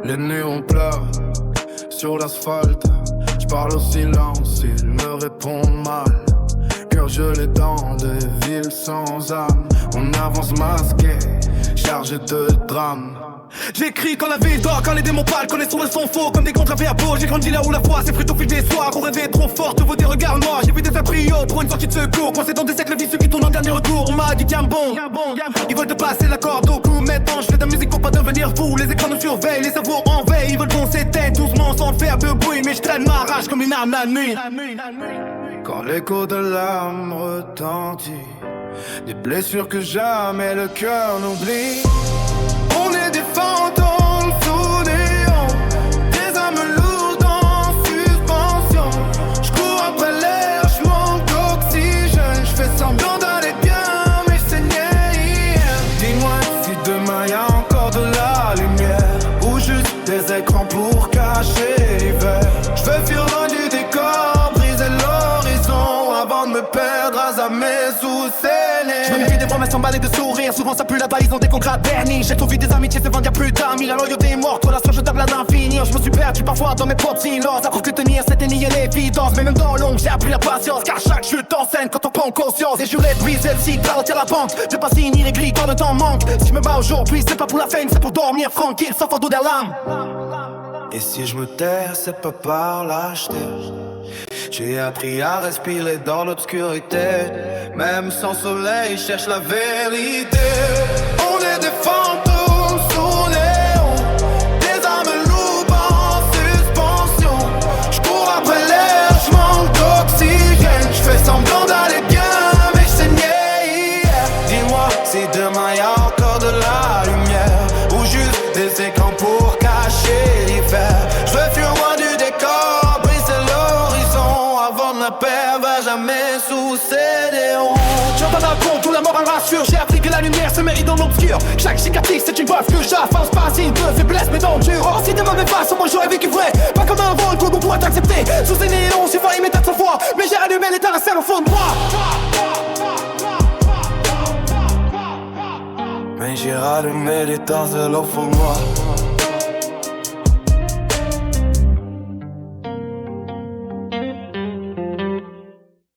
Les néons pleurent sur l'asphalte. J'parle au silence, ils me répondent mal. Cœur gelé dans des villes sans âme. On avance masqué, chargé de drames. J'écris quand la ville dort, quand les démons pâles, quand les sourires sont faux comme des contrats verbaux. J'ai grandi là où la foi s'effrite au fil des soirs. On rêvait trop fort, te vaut des regards noirs. J'ai vu des embryos pour une sortie de secours. Coincé dans des siècles vicieux qui tournent en dernier recours. On m'a dit tiens bon, ils veulent te passer la corde au cou. Maintenant je fais de la musique pour pas devenir fou. Les écrans nous surveillent, les cerveaux en veille. Ils veulent qu'on s'éteigne doucement sans faire de bruit. Mais je traîne ma rage comme une âme la nuit. Quand l'écho de l'âme retentit, des blessures que jamais le cœur n'oublie. On est des fantômes sous néon, des âmes lourdes en suspension. J'cours après l'air, j'manque d'oxygène. J'fais semblant d'aller bien, mais j'saignais hier. Dis-moi si demain y'a encore de la lumière, ou juste des écrans pour cacher l'hiver. J'veux fuir loin du décor, briser l'horizon avant de me perdre à jamais sous ses nez. Je me méfie des promesses emballées de sourires. Souvent ça pue la trahison des contrats vernis. J'ai trop vu des amitiés se vendre y'a plus d'amis. La loyauté est morte, relation jetable à l'infini. Je me suis perdu parfois dans mes propres silences. Après que tenir c'était nier l'évidence. Mais même dans l'ombre j'ai appris la patience. Car chaque chute en scène quand on prend conscience. Et juré de briser le cycle, ralentir la pente. De pas signer les grilles quand le temps manque. Si je me bats aujourd'hui c'est pas pour la fame, c'est pour dormir tranquille sans fardeau d'alarme. Et si je me tais, c'est pas par lâcheté. J'ai appris à respirer dans l'obscurité. Même sans soleil, cherche la vérité. On est des fantômes sous néon, des âmes lourdes en suspension. J'cours après l'air, j'manque d'oxygène. J'fais semblant d'aller bien, mais j'saignais hier. Dis-moi si demain y'a encore de la lumière, ou juste des écrans pour cacher l'hiver. J'veux fuir loin du décor, briser l'horizon avant de la perdre à jamais sous ses néons. J'entends d'un con, tout la morale rassure. J'ai appris que la lumière se mérite dans l'obscur. Chaque cicatrice c'est une preuve que j'avance pas signe de faiblesse mais d'endure. Oh si demain m'efface, moi j'aurais vécu vrai. Pas comme un vol qu'on pourrait t'accepter. Sous ces néons, j'ai failli m'éteindre 100 fois. Mais j'ai allumé l'étincelle au fond de moi. Mais j'ai rallumé l'étincelle au fond de moi.